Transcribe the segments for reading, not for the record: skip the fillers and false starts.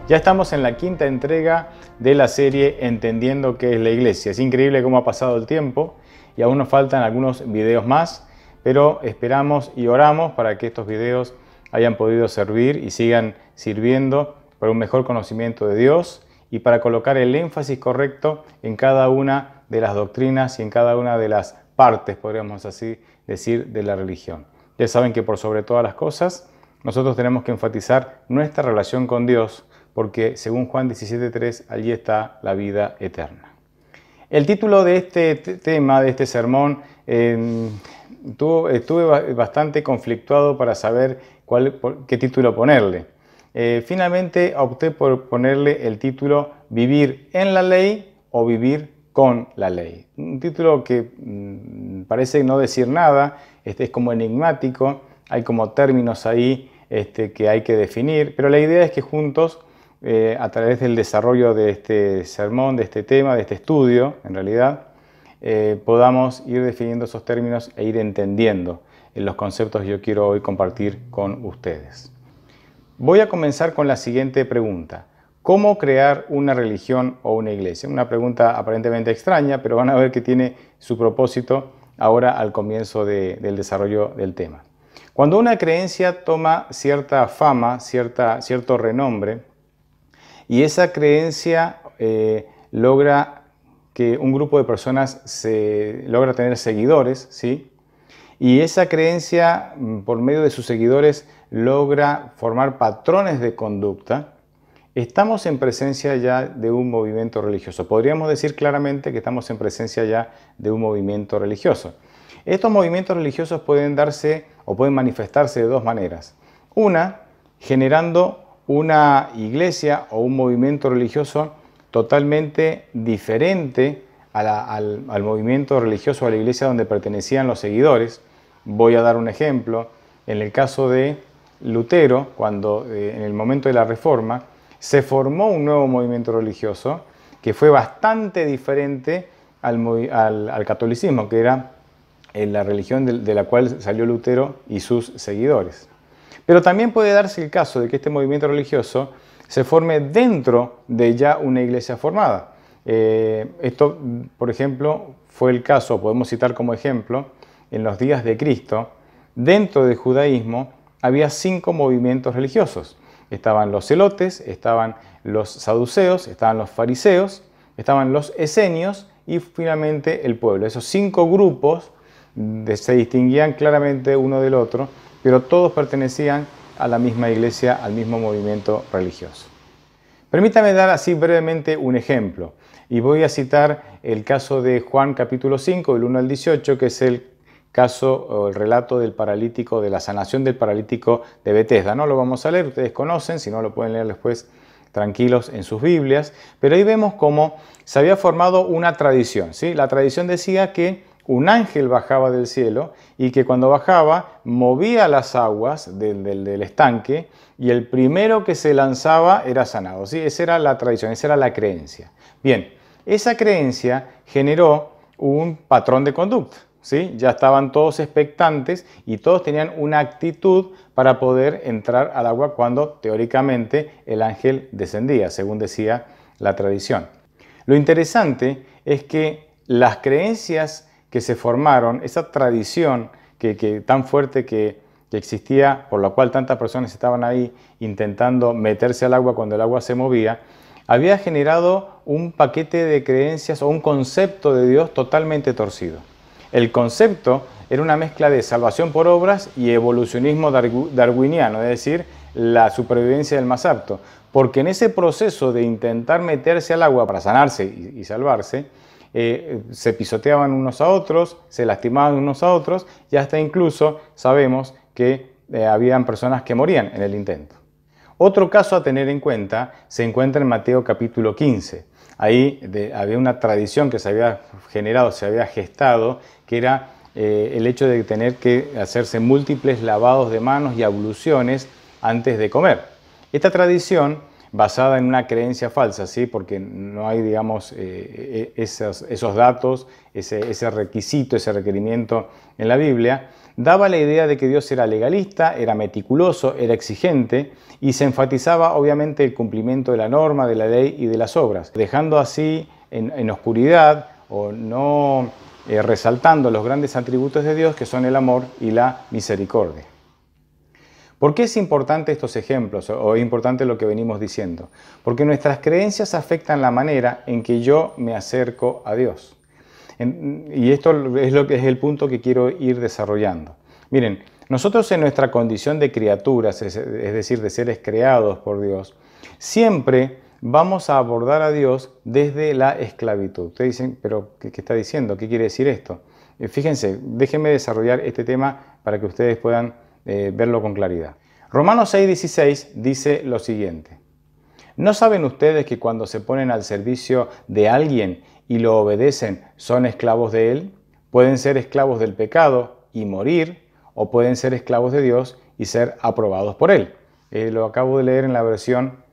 Ya estamos en la quinta entrega de la serie Entendiendo qué es la Iglesia. Es increíble cómo ha pasado el tiempo y aún nos faltan algunos videos más, pero esperamos y oramos para que estos videos hayan podido servir y sigan sirviendo para un mejor conocimiento de Dios y para colocar el énfasis correcto en cada una de las doctrinas y en cada una de las partes, podríamos así decir, de la religión. Ya saben que por sobre todas las cosas, nosotros tenemos que enfatizar nuestra relación con Dios, porque según Juan 17:3, allí está la vida eterna. El título de este tema, de este sermón, estuve bastante conflictuado para saber qué título ponerle. Finalmente opté por ponerle el título Vivir en la ley o vivir con la ley. Un título que parece no decir nada, es como enigmático, hay como términos ahí que hay que definir, pero la idea es que juntos, a través del desarrollo de este sermón, de este tema, de este estudio, en realidad, podamos ir definiendo esos términos e ir entendiendo los conceptos que yo quiero hoy compartir con ustedes. Voy a comenzar con la siguiente pregunta. ¿Cómo crear una religión o una iglesia? Una pregunta aparentemente extraña, pero van a ver que tiene su propósito ahora al comienzo del desarrollo del tema. Cuando una creencia toma cierta fama, cierto renombre, y esa creencia logra que un grupo de personas logra tener seguidores, ¿sí? Y esa creencia, por medio de sus seguidores, logra formar patrones de conducta. Estamos en presencia ya de un movimiento religioso. Podríamos decir claramente que estamos en presencia ya de un movimiento religioso. Estos movimientos religiosos pueden darse o pueden manifestarse de dos maneras. Una, generando una iglesia o un movimiento religioso totalmente diferente al movimiento religioso, a la iglesia donde pertenecían los seguidores. Voy a dar un ejemplo. En el caso de Lutero, cuando en el momento de la Reforma, se formó un nuevo movimiento religioso que fue bastante diferente al catolicismo, que era la religión de la cual salió Lutero y sus seguidores. Pero también puede darse el caso de que este movimiento religioso se forme dentro de ya una iglesia formada. Esto, por ejemplo, fue el caso, podemos citar como ejemplo, en los días de Cristo, dentro del judaísmo había 5 movimientos religiosos. Estaban los celotes, estaban los saduceos, estaban los fariseos, estaban los esenios y finalmente el pueblo. Esos 5 grupos se distinguían claramente uno del otro, pero todos pertenecían a la misma iglesia, al mismo movimiento religioso. Permítame dar así brevemente un ejemplo, y voy a citar el caso de Juan capítulo 5, del 1 al 18, que es el caso o el relato del paralítico, de la sanación del paralítico de Betesda. No lo vamos a leer, ustedes conocen, si no lo pueden leer después tranquilos en sus Biblias, pero ahí vemos cómo se había formado una tradición, ¿sí? La tradición decía que un ángel bajaba del cielo y que cuando bajaba movía las aguas del estanque y el primero que se lanzaba era sanado, ¿sí? Esa era la tradición, esa era la creencia. Bien, esa creencia generó un patrón de conducta, ¿sí? Ya estaban todos expectantes y todos tenían una actitud para poder entrar al agua cuando teóricamente el ángel descendía, según decía la tradición. Lo interesante es que las creencias que se formaron, esa tradición tan fuerte que existía, por la cual tantas personas estaban ahí intentando meterse al agua cuando el agua se movía, había generado un paquete de creencias o un concepto de Dios totalmente torcido. El concepto era una mezcla de salvación por obras y evolucionismo darwiniano, es decir, la supervivencia del más apto, porque en ese proceso de intentar meterse al agua para sanarse y salvarse, se pisoteaban unos a otros, se lastimaban unos a otros y hasta incluso sabemos que habían personas que morían en el intento. Otro caso a tener en cuenta se encuentra en Mateo capítulo 15. Ahí había una tradición que se había generado, se había gestado, que era el hecho de tener que hacerse múltiples lavados de manos y abluciones antes de comer. Esta tradición basada en una creencia falsa, ¿sí? Porque no hay, digamos, esos datos, ese requisito, ese requerimiento en la Biblia, daba la idea de que Dios era legalista, era meticuloso, era exigente y se enfatizaba obviamente el cumplimiento de la norma, de la ley y de las obras, dejando así en oscuridad o no resaltando los grandes atributos de Dios que son el amor y la misericordia. ¿Por qué es importante estos ejemplos o es importante lo que venimos diciendo? Porque nuestras creencias afectan la manera en que yo me acerco a Dios. Y esto es el punto que quiero ir desarrollando. Miren, nosotros en nuestra condición de criaturas, es decir, de seres creados por Dios, siempre vamos a abordar a Dios desde la esclavitud. Ustedes dicen, ¿pero qué está diciendo? ¿Qué quiere decir esto? Fíjense, déjenme desarrollar este tema para que ustedes puedan verlo con claridad. Romanos 6:16 dice lo siguiente: ¿no saben ustedes que cuando se ponen al servicio de alguien y lo obedecen son esclavos de él? Pueden ser esclavos del pecado y morir, o pueden ser esclavos de Dios y ser aprobados por él. Lo acabo de leer en la versión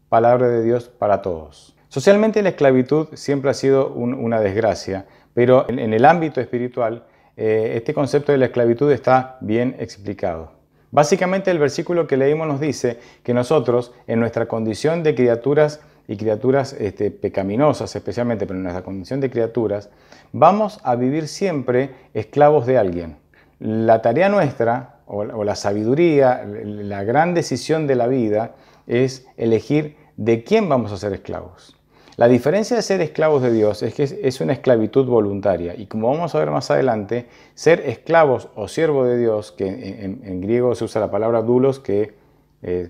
Palabra de Dios para todos. Socialmente la esclavitud siempre ha sido una desgracia, pero en el ámbito espiritual este concepto de la esclavitud está bien explicado. Básicamente el versículo que leímos nos dice que nosotros en nuestra condición de criaturas y criaturas pecaminosas especialmente, pero en nuestra condición de criaturas, vamos a vivir siempre esclavos de alguien. La tarea nuestra, o la sabiduría, la gran decisión de la vida es elegir de quién vamos a ser esclavos. La diferencia de ser esclavos de Dios es que es una esclavitud voluntaria y como vamos a ver más adelante, ser esclavos o siervo de Dios, que en griego se usa la palabra doulos, que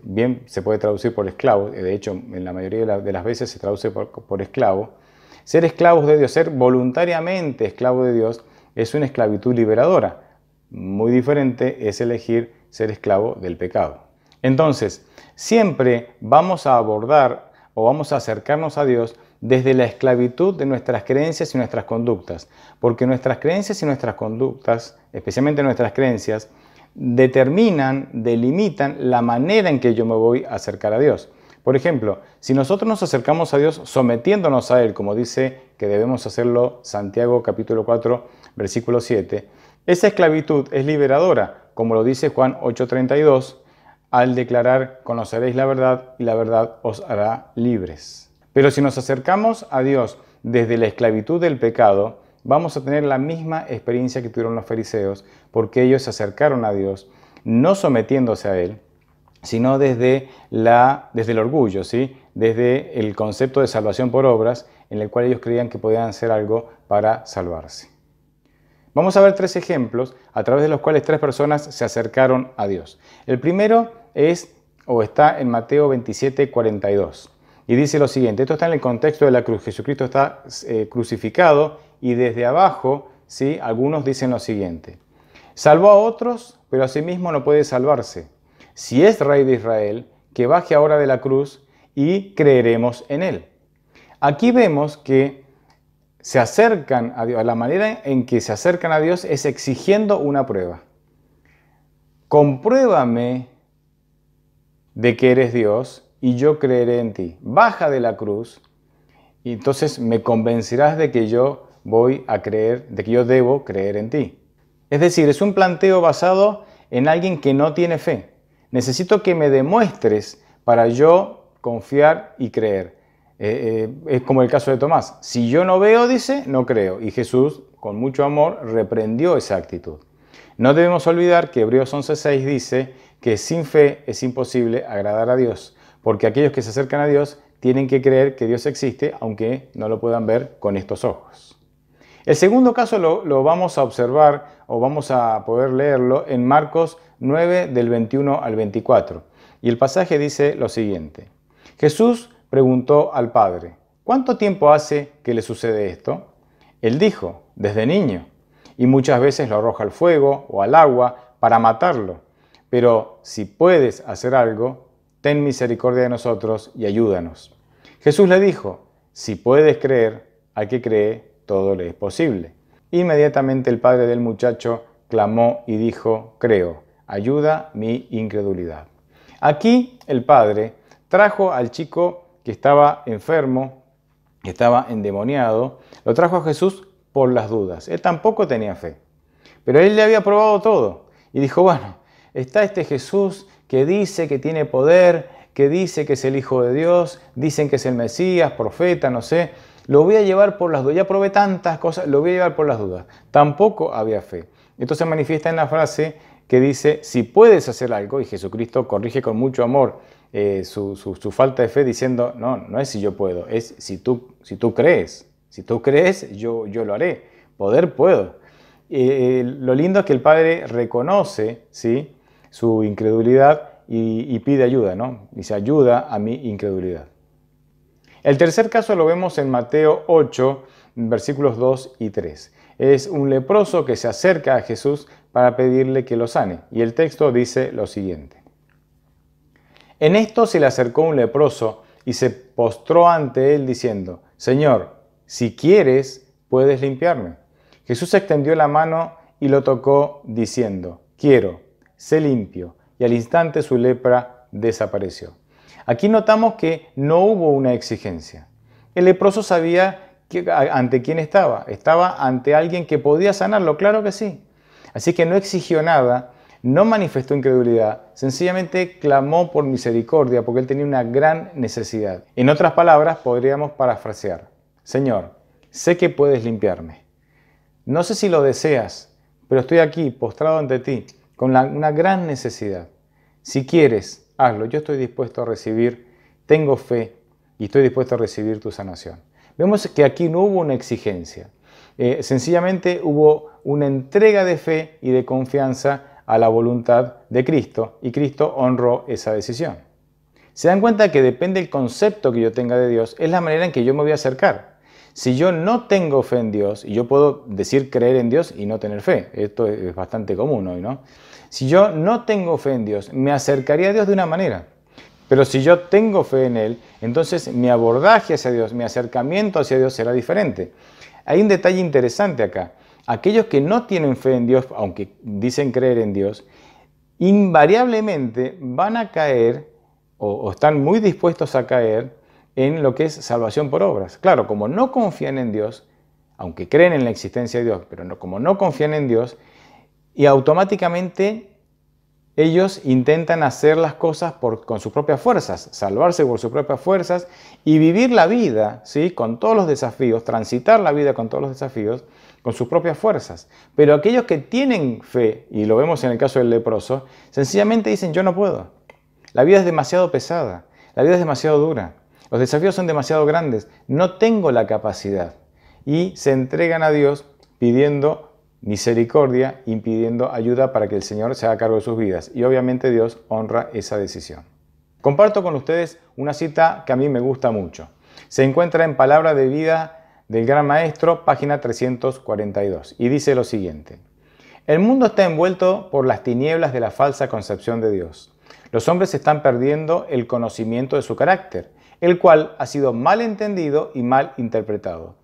bien se puede traducir por esclavo, de hecho en la mayoría de las veces se traduce por esclavo. Ser esclavos de Dios, ser voluntariamente esclavo de Dios, es una esclavitud liberadora. Muy diferente es elegir ser esclavo del pecado. Entonces, siempre vamos a abordar o vamos a acercarnos a Dios desde la esclavitud de nuestras creencias y nuestras conductas, porque nuestras creencias y nuestras conductas, especialmente nuestras creencias, delimitan la manera en que yo me voy a acercar a Dios. Por ejemplo, si nosotros nos acercamos a Dios sometiéndonos a Él, como dice que debemos hacerlo Santiago capítulo 4, versículo 7, esa esclavitud es liberadora, como lo dice Juan 8:32, al declarar: conoceréis la verdad y la verdad os hará libres. Pero si nos acercamos a Dios desde la esclavitud del pecado, vamos a tener la misma experiencia que tuvieron los fariseos, porque ellos se acercaron a Dios no sometiéndose a Él, sino desde el orgullo, ¿sí? Desde el concepto de salvación por obras, en el cual ellos creían que podían hacer algo para salvarse. Vamos a ver 3 ejemplos a través de los cuales 3 personas se acercaron a Dios. El primero está en Mateo 27:42 y dice lo siguiente. Esto está en el contexto de la cruz. Jesucristo está crucificado y desde abajo, ¿sí? Algunos dicen lo siguiente: salvó a otros, pero a sí mismo no puede salvarse. Si es Rey de Israel, que baje ahora de la cruz y creeremos en él. Aquí vemos que se acercan a Dios. La manera en que se acercan a Dios es exigiendo una prueba. Compruébame de que eres Dios y yo creeré en ti. Baja de la cruz y entonces me convencerás de que yo voy a creer, de que yo debo creer en ti. Es decir, es un planteo basado en alguien que no tiene fe. Necesito que me demuestres para yo confiar y creer. Es como el caso de Tomás. Si yo no veo, dice, no creo. Y Jesús, con mucho amor, reprendió esa actitud. No debemos olvidar que Hebreos 11:6 dice que sin fe es imposible agradar a Dios, porque aquellos que se acercan a Dios tienen que creer que Dios existe, aunque no lo puedan ver con estos ojos. El segundo caso lo vamos a observar o vamos a poder leerlo en Marcos 9, del 21 al 24. Y el pasaje dice lo siguiente: Jesús preguntó al padre: ¿cuánto tiempo hace que le sucede esto? Él dijo: desde niño, y muchas veces lo arroja al fuego o al agua para matarlo. Pero si puedes hacer algo, ten misericordia de nosotros y ayúdanos. Jesús le dijo: si puedes creer, al que cree, todo le es posible. Inmediatamente el padre del muchacho clamó y dijo: creo, ayuda mi incredulidad. Aquí el padre trajo al chico que estaba enfermo, que estaba endemoniado, lo trajo a Jesús por las dudas. Él tampoco tenía fe, pero él le había probado todo y dijo, bueno, está este Jesús que dice que tiene poder, que dice que es el Hijo de Dios, dicen que es el Mesías, profeta, no sé, lo voy a llevar por las dudas. Ya probé tantas cosas, lo voy a llevar por las dudas. Tampoco había fe. Entonces manifiesta en la frase que dice, si puedes hacer algo, y Jesucristo corrige con mucho amor su falta de fe diciendo, no es si yo puedo, es si tú crees. Si tú crees, yo lo haré. Poder puedo. Lo lindo es que el Padre reconoce, ¿sí?, su incredulidad y pide ayuda, ¿no? Dice, ayuda a mi incredulidad. El tercer caso lo vemos en Mateo 8, versículos 2 y 3. Es un leproso que se acerca a Jesús para pedirle que lo sane. Y el texto dice lo siguiente. En esto se le acercó un leproso y se postró ante él diciendo, Señor, si quieres, puedes limpiarme. Jesús extendió la mano y lo tocó diciendo, quiero, sé limpio. Y al instante su lepra desapareció. Aquí notamos que no hubo una exigencia. El leproso sabía ante quién estaba. Estaba ante alguien que podía sanarlo, claro que sí. Así que no exigió nada, no manifestó incredulidad, sencillamente clamó por misericordia porque él tenía una gran necesidad. En otras palabras, podríamos parafrasear. Señor, sé que puedes limpiarme. No sé si lo deseas, pero estoy aquí, postrado ante ti, con una gran necesidad. Si quieres, hazlo. Yo estoy dispuesto a recibir, tengo fe y estoy dispuesto a recibir tu sanación. Vemos que aquí no hubo una exigencia. Sencillamente hubo una entrega de fe y de confianza a la voluntad de Cristo y Cristo honró esa decisión. Se dan cuenta que depende del concepto que yo tenga de Dios, es la manera en que yo me voy a acercar. Si yo no tengo fe en Dios, y yo puedo decir creer en Dios y no tener fe, esto es bastante común hoy, ¿no? Si yo no tengo fe en Dios, me acercaría a Dios de una manera. Pero si yo tengo fe en Él, entonces mi abordaje hacia Dios, mi acercamiento hacia Dios será diferente. Hay un detalle interesante acá. Aquellos que no tienen fe en Dios, aunque dicen creer en Dios, invariablemente van a caer o están muy dispuestos a caer en lo que es salvación por obras. Claro, como no confían en Dios, aunque creen en la existencia de Dios, pero como no confían en Dios, y automáticamente ellos intentan hacer las cosas con sus propias fuerzas, salvarse por sus propias fuerzas y vivir la vida, ¿sí?, con todos los desafíos, transitar la vida con todos los desafíos, con sus propias fuerzas. Pero aquellos que tienen fe, y lo vemos en el caso del leproso, sencillamente dicen, yo no puedo. La vida es demasiado pesada, la vida es demasiado dura, los desafíos son demasiado grandes, no tengo la capacidad. Y se entregan a Dios pidiendo misericordia, pidiendo ayuda para que el Señor se haga cargo de sus vidas. Y obviamente Dios honra esa decisión. Comparto con ustedes una cita que a mí me gusta mucho. Se encuentra en Palabra de Vida del Gran Maestro, página 342, y dice lo siguiente. El mundo está envuelto por las tinieblas de la falsa concepción de Dios. Los hombres están perdiendo el conocimiento de su carácter, el cual ha sido mal entendido y mal interpretado.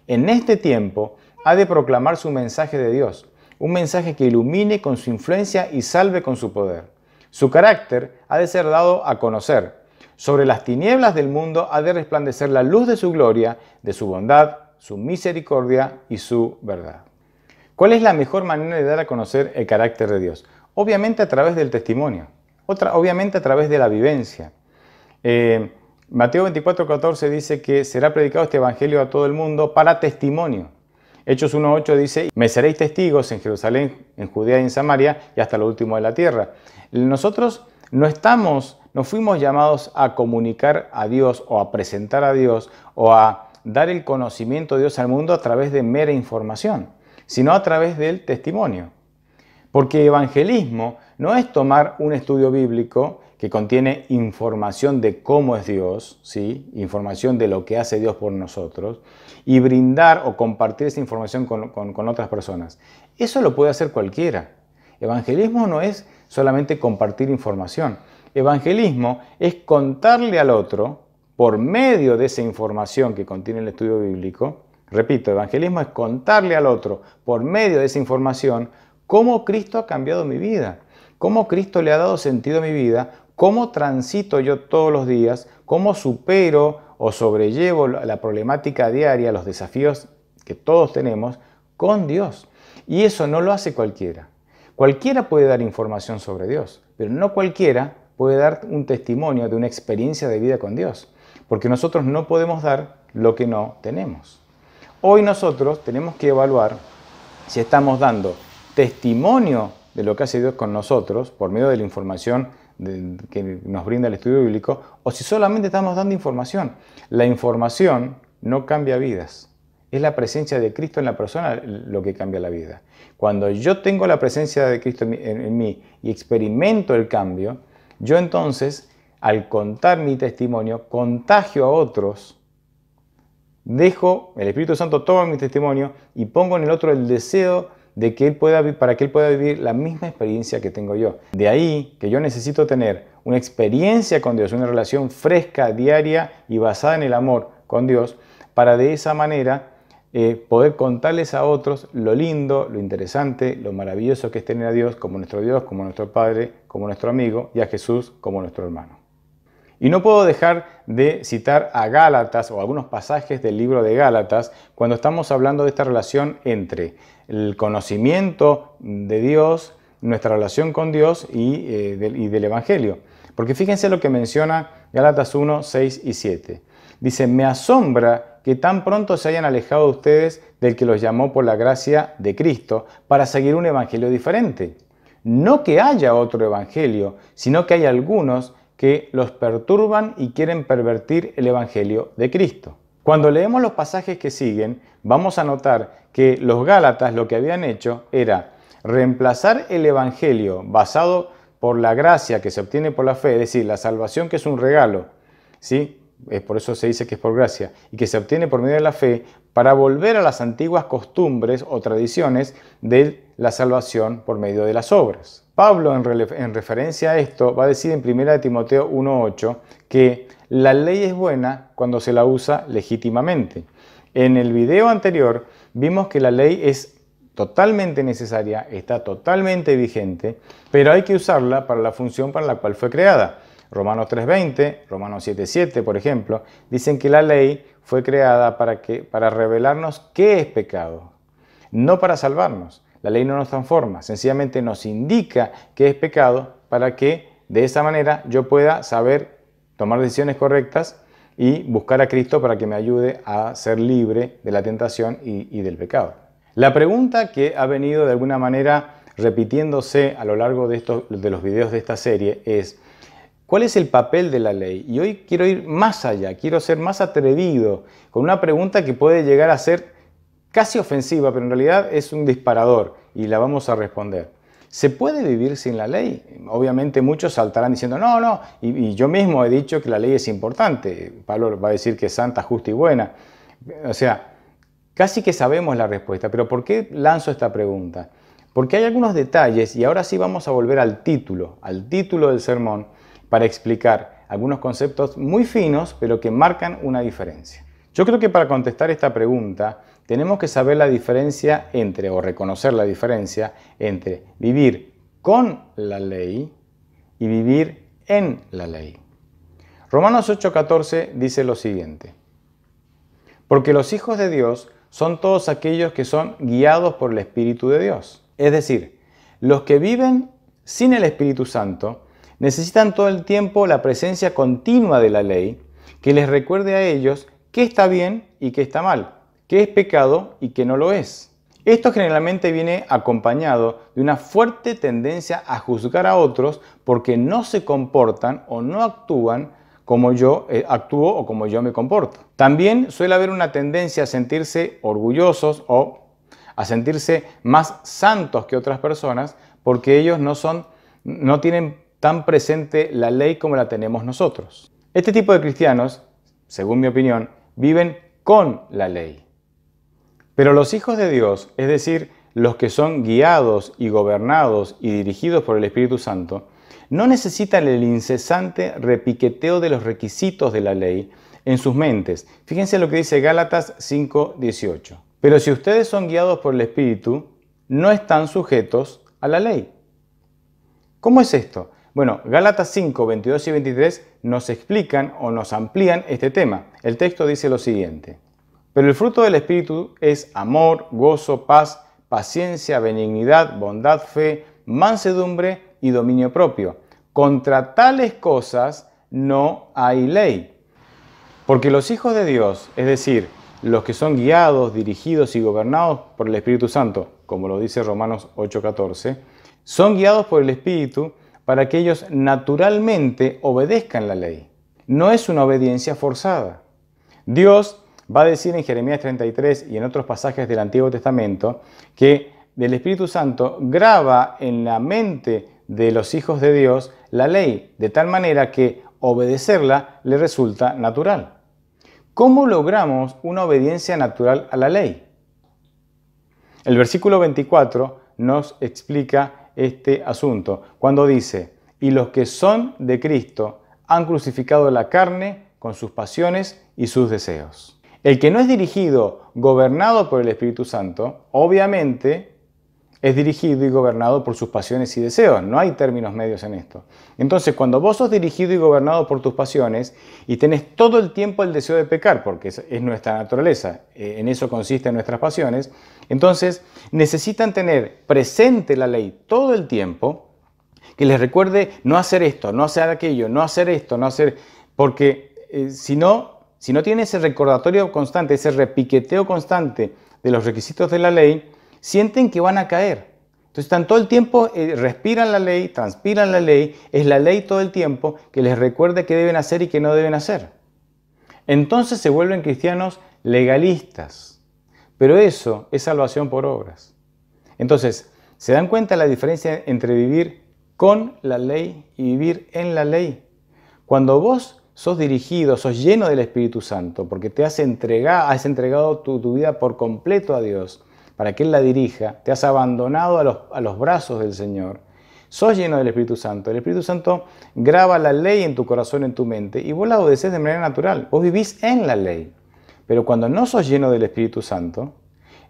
En este tiempo ha de proclamar su mensaje de Dios, un mensaje que ilumine con su influencia y salve con su poder. Su carácter ha de ser dado a conocer. Sobre las tinieblas del mundo ha de resplandecer la luz de su gloria, de su bondad, su misericordia y su verdad. ¿Cuál es la mejor manera de dar a conocer el carácter de Dios? Obviamente a través del testimonio, obviamente a través de la vivencia. Mateo 24:14 dice que será predicado este evangelio a todo el mundo para testimonio. Hechos 1:8 dice, me seréis testigos en Jerusalén, en Judea y en Samaria y hasta lo último de la tierra. Nosotros no fuimos llamados a comunicar a Dios o a presentar a Dios o a dar el conocimiento de Dios al mundo a través de mera información, sino a través del testimonio. Porque evangelismo no es tomar un estudio bíblico que contiene información de cómo es Dios, ¿sí?, información de lo que hace Dios por nosotros, y brindar o compartir esa información con otras personas. Eso lo puede hacer cualquiera. Evangelismo no es solamente compartir información. Evangelismo es contarle al otro, por medio de esa información que contiene el estudio bíblico, repito, evangelismo es contarle al otro, por medio de esa información, cómo Cristo ha cambiado mi vida, cómo Cristo le ha dado sentido a mi vida ¿Cómo transito yo todos los días? ¿Cómo supero o sobrellevo la problemática diaria, los desafíos que todos tenemos con Dios? Y eso no lo hace cualquiera. Cualquiera puede dar información sobre Dios, pero no cualquiera puede dar un testimonio de una experiencia de vida con Dios, porque nosotros no podemos dar lo que no tenemos. Hoy nosotros tenemos que evaluar si estamos dando testimonio de lo que hace Dios con nosotros por medio de la información que nos brinda el estudio bíblico, o si solamente estamos dando información. La información no cambia vidas. Es la presencia de Cristo en la persona lo que cambia la vida. Cuando yo tengo la presencia de Cristo en mí y experimento el cambio, yo entonces, al contar mi testimonio, contagio a otros, dejo, el Espíritu Santo toma mi testimonio y pongo en el otro el deseo de que para que él pueda vivir la misma experiencia que tengo yo. De ahí que yo necesito tener una experiencia con Dios, una relación fresca, diaria y basada en el amor con Dios, para de esa manera poder contarles a otros lo lindo, lo interesante, lo maravilloso que es tener a Dios, como nuestro Padre, como nuestro amigo, y a Jesús como nuestro hermano. Y no puedo dejar de citar a Gálatas o algunos pasajes del libro de Gálatas cuando estamos hablando de esta relación entre el conocimiento de Dios, nuestra relación con Dios y del Evangelio. Porque fíjense lo que menciona Gálatas 1, 6 y 7. Dice, me asombra que tan pronto se hayan alejado de ustedes del que los llamó por la gracia de Cristo para seguir un evangelio diferente. No que haya otro evangelio, sino que hay algunos que los perturban y quieren pervertir el evangelio de Cristo. Cuando leemos los pasajes que siguen, vamos a notar que los Gálatas lo que habían hecho era reemplazar el evangelio basado por la gracia que se obtiene por la fe, es decir, la salvación que es un regalo, ¿sí? Por eso se dice que es por gracia, y que se obtiene por medio de la fe, para volver a las antiguas costumbres o tradiciones de la salvación por medio de las obras. Pablo, en referencia a esto, va a decir en 1 Timoteo 1:8 que la ley es buena cuando se la usa legítimamente. En el video anterior vimos que la ley es totalmente necesaria, está totalmente vigente, pero hay que usarla para la función para la cual fue creada. Romanos 3:20, Romanos 7:7, por ejemplo, dicen que la ley fue creada para revelarnos qué es pecado, no para salvarnos. La ley no nos transforma, sencillamente nos indica qué es pecado para que de esa manera yo pueda saber tomar decisiones correctas y buscar a Cristo para que me ayude a ser libre de la tentación y del pecado. La pregunta que ha venido de alguna manera repitiéndose a lo largo de los videos de esta serie es: ¿cuál es el papel de la ley? Y hoy quiero ir más allá, quiero ser más atrevido con una pregunta que puede llegar a ser casi ofensiva, pero en realidad es un disparador y la vamos a responder. ¿Se puede vivir sin la ley? Obviamente muchos saltarán diciendo no, y yo mismo he dicho que la ley es importante. Pablo va a decir que es santa, justa y buena. O sea, casi que sabemos la respuesta, pero ¿por qué lanzo esta pregunta? Porque hay algunos detalles, y ahora sí vamos a volver al título del sermón, para explicar algunos conceptos muy finos, pero que marcan una diferencia. Yo creo que para contestar esta pregunta tenemos que saber la diferencia o reconocer la diferencia entre vivir con la ley y vivir en la ley. Romanos 8:14 dice lo siguiente: porque los hijos de Dios son todos aquellos que son guiados por el Espíritu de Dios. Es decir, los que viven sin el Espíritu Santo necesitan todo el tiempo la presencia continua de la ley que les recuerde a ellos qué está bien y qué está mal, qué es pecado y qué no lo es. Esto generalmente viene acompañado de una fuerte tendencia a juzgar a otros porque no se comportan o no actúan como yo actúo o como yo me comporto. También suele haber una tendencia a sentirse orgullosos o a sentirse más santos que otras personas porque ellos no tienen tan presente la ley como la tenemos nosotros. Este tipo de cristianos, según mi opinión, viven con la ley. Pero los hijos de Dios, es decir, los que son guiados y gobernados y dirigidos por el Espíritu Santo, no necesitan el incesante repiqueteo de los requisitos de la ley en sus mentes. Fíjense lo que dice Gálatas 5:18. Pero si ustedes son guiados por el Espíritu, no están sujetos a la ley. ¿Cómo es esto? Bueno, Gálatas 5, 22 y 23 nos explican o nos amplían este tema. El texto dice lo siguiente: pero el fruto del Espíritu es amor, gozo, paz, paciencia, benignidad, bondad, fe, mansedumbre y dominio propio. Contra tales cosas no hay ley. Porque los hijos de Dios, es decir, los que son guiados, dirigidos y gobernados por el Espíritu Santo, como lo dice Romanos 8:14, son guiados por el Espíritu para que ellos naturalmente obedezcan la ley. No es una obediencia forzada. Dios va a decir en Jeremías 33 y en otros pasajes del Antiguo Testamento que el Espíritu Santo graba en la mente de los hijos de Dios la ley, de tal manera que obedecerla le resulta natural. ¿Cómo logramos una obediencia natural a la ley? El versículo 24 nos explica este asunto, cuando dice: y los que son de Cristo han crucificado la carne con sus pasiones y sus deseos. El que no es dirigido, gobernado por el Espíritu Santo, obviamente es dirigido y gobernado por sus pasiones y deseos. No hay términos medios en esto. Entonces, cuando vos sos dirigido y gobernado por tus pasiones y tenés todo el tiempo el deseo de pecar, porque es nuestra naturaleza, en eso consisten nuestras pasiones, entonces necesitan tener presente la ley todo el tiempo, que les recuerde no hacer esto, no hacer aquello, no hacer esto, no hacer... Porque si no tiene ese recordatorio constante, ese repiqueteo constante de los requisitos de la ley, sienten que van a caer. Entonces están todo el tiempo, respiran la ley, transpiran la ley, es la ley todo el tiempo que les recuerda qué deben hacer y qué no deben hacer. Entonces se vuelven cristianos legalistas, pero eso es salvación por obras. Entonces, ¿se dan cuenta la diferencia entre vivir con la ley y vivir en la ley? Cuando vos sos dirigido, sos lleno del Espíritu Santo, porque te has entregado tu vida por completo a Dios, para que Él la dirija, te has abandonado a los brazos del Señor, sos lleno del Espíritu Santo. El Espíritu Santo graba la ley en tu corazón, en tu mente, y vos la obedeces de manera natural. Vos vivís en la ley. Pero cuando no sos lleno del Espíritu Santo,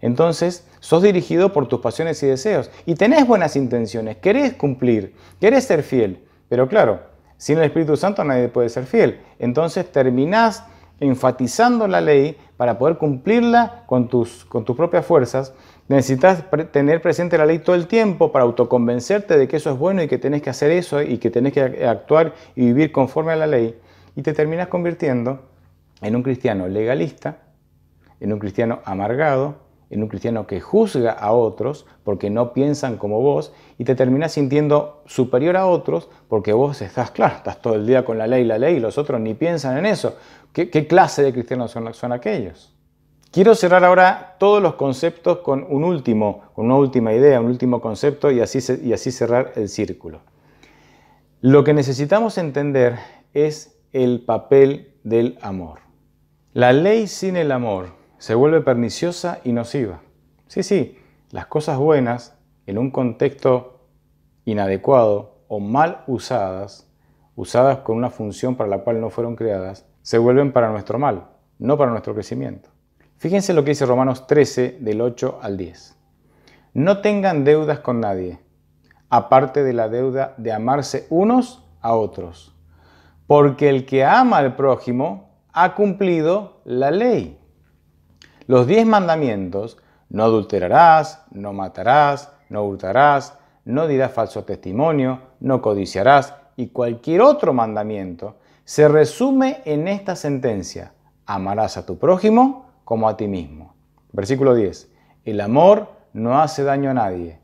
entonces sos dirigido por tus pasiones y deseos. Y tenés buenas intenciones, querés cumplir, querés ser fiel. Pero claro, sin el Espíritu Santo nadie puede ser fiel. Entonces terminás enfatizando la ley para poder cumplirla con tus propias fuerzas. Necesitas tener presente la ley todo el tiempo para autoconvencerte de que eso es bueno y que tenés que hacer eso y que tenés que actuar y vivir conforme a la ley. Y te terminas convirtiendo en un cristiano legalista, en un cristiano amargado, en un cristiano que juzga a otros porque no piensan como vos, y te terminás sintiendo superior a otros porque vos estás todo el día con la ley y los otros ni piensan en eso. ¿Qué clase de cristianos son aquellos? Quiero cerrar ahora todos los conceptos con una última idea, un último concepto y así cerrar el círculo. Lo que necesitamos entender es el papel del amor. La ley sin el amor se vuelve perniciosa y nociva. Sí, las cosas buenas en un contexto inadecuado o mal usadas con una función para la cual no fueron creadas, se vuelven para nuestro mal, no para nuestro crecimiento. Fíjense lo que dice Romanos 13, del 8 al 10. No tengan deudas con nadie, aparte de la deuda de amarse unos a otros, porque el que ama al prójimo ha cumplido la ley. Los 10 mandamientos: no adulterarás, no matarás, no hurtarás, no dirás falso testimonio, no codiciarás, y cualquier otro mandamiento se resume en esta sentencia: amarás a tu prójimo como a ti mismo. Versículo 10. El amor no hace daño a nadie,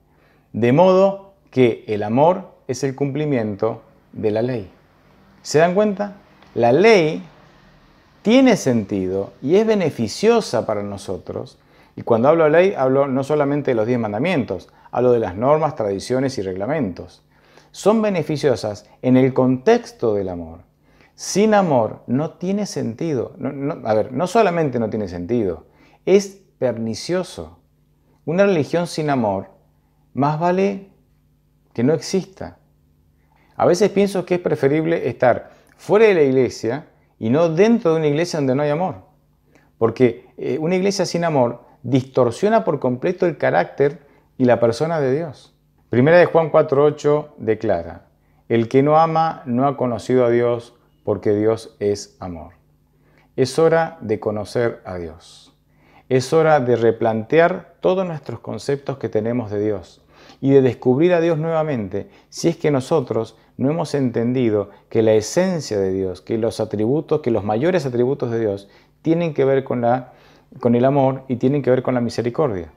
de modo que el amor es el cumplimiento de la ley. ¿Se dan cuenta? La ley tiene sentido y es beneficiosa para nosotros. Y cuando hablo de ley, hablo no solamente de los 10 mandamientos, hablo de las normas, tradiciones y reglamentos. Son beneficiosas en el contexto del amor. Sin amor no tiene sentido. No solamente no tiene sentido, es pernicioso. Una religión sin amor más vale que no exista. A veces pienso que es preferible estar fuera de la iglesia y no dentro de una iglesia donde no hay amor. Porque una iglesia sin amor distorsiona por completo el carácter y la persona de Dios. Primera de Juan 4:8 declara: El que no ama no ha conocido a Dios, porque Dios es amor. Es hora de conocer a Dios. Es hora de replantear todos nuestros conceptos que tenemos de Dios y de descubrir a Dios nuevamente, si es que nosotros no hemos entendido que la esencia de Dios, que los atributos, que los mayores atributos de Dios tienen que ver con el amor y tienen que ver con la misericordia.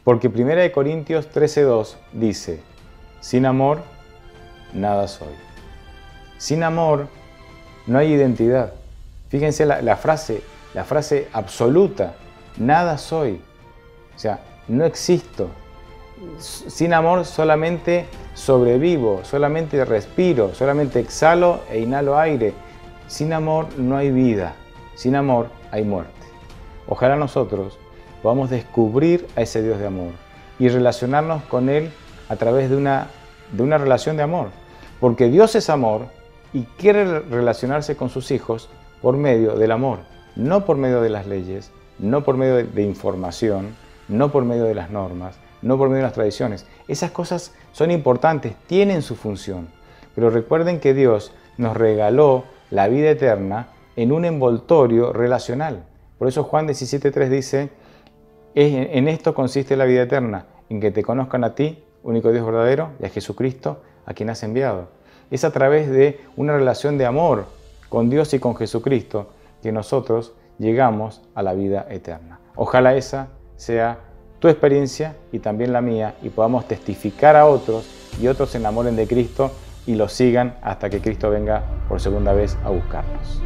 Porque 1 Corintios 13:2 dice, sin amor, nada soy. Sin amor, no hay identidad. Fíjense la frase absoluta, nada soy. O sea, no existo. Sin amor solamente sobrevivo, solamente respiro, solamente exhalo e inhalo aire. Sin amor no hay vida, sin amor hay muerte. Ojalá nosotros podamos descubrir a ese Dios de amor y relacionarnos con Él a través de una relación de amor. Porque Dios es amor y quiere relacionarse con sus hijos por medio del amor, no por medio de las leyes, no por medio de información, no por medio de las normas, no por medio de las tradiciones. Esas cosas son importantes, tienen su función, pero recuerden que Dios nos regaló la vida eterna en un envoltorio relacional. Por eso Juan 17:3 dice, en esto consiste la vida eterna, en que te conozcan a ti, único Dios verdadero, y a Jesucristo, a quien has enviado. Es a través de una relación de amor con Dios y con Jesucristo que nosotros llegamos a la vida eterna. Ojalá esa sea tu experiencia y también la mía, y podamos testificar a otros y otros se enamoren de Cristo y lo sigan hasta que Cristo venga por segunda vez a buscarnos.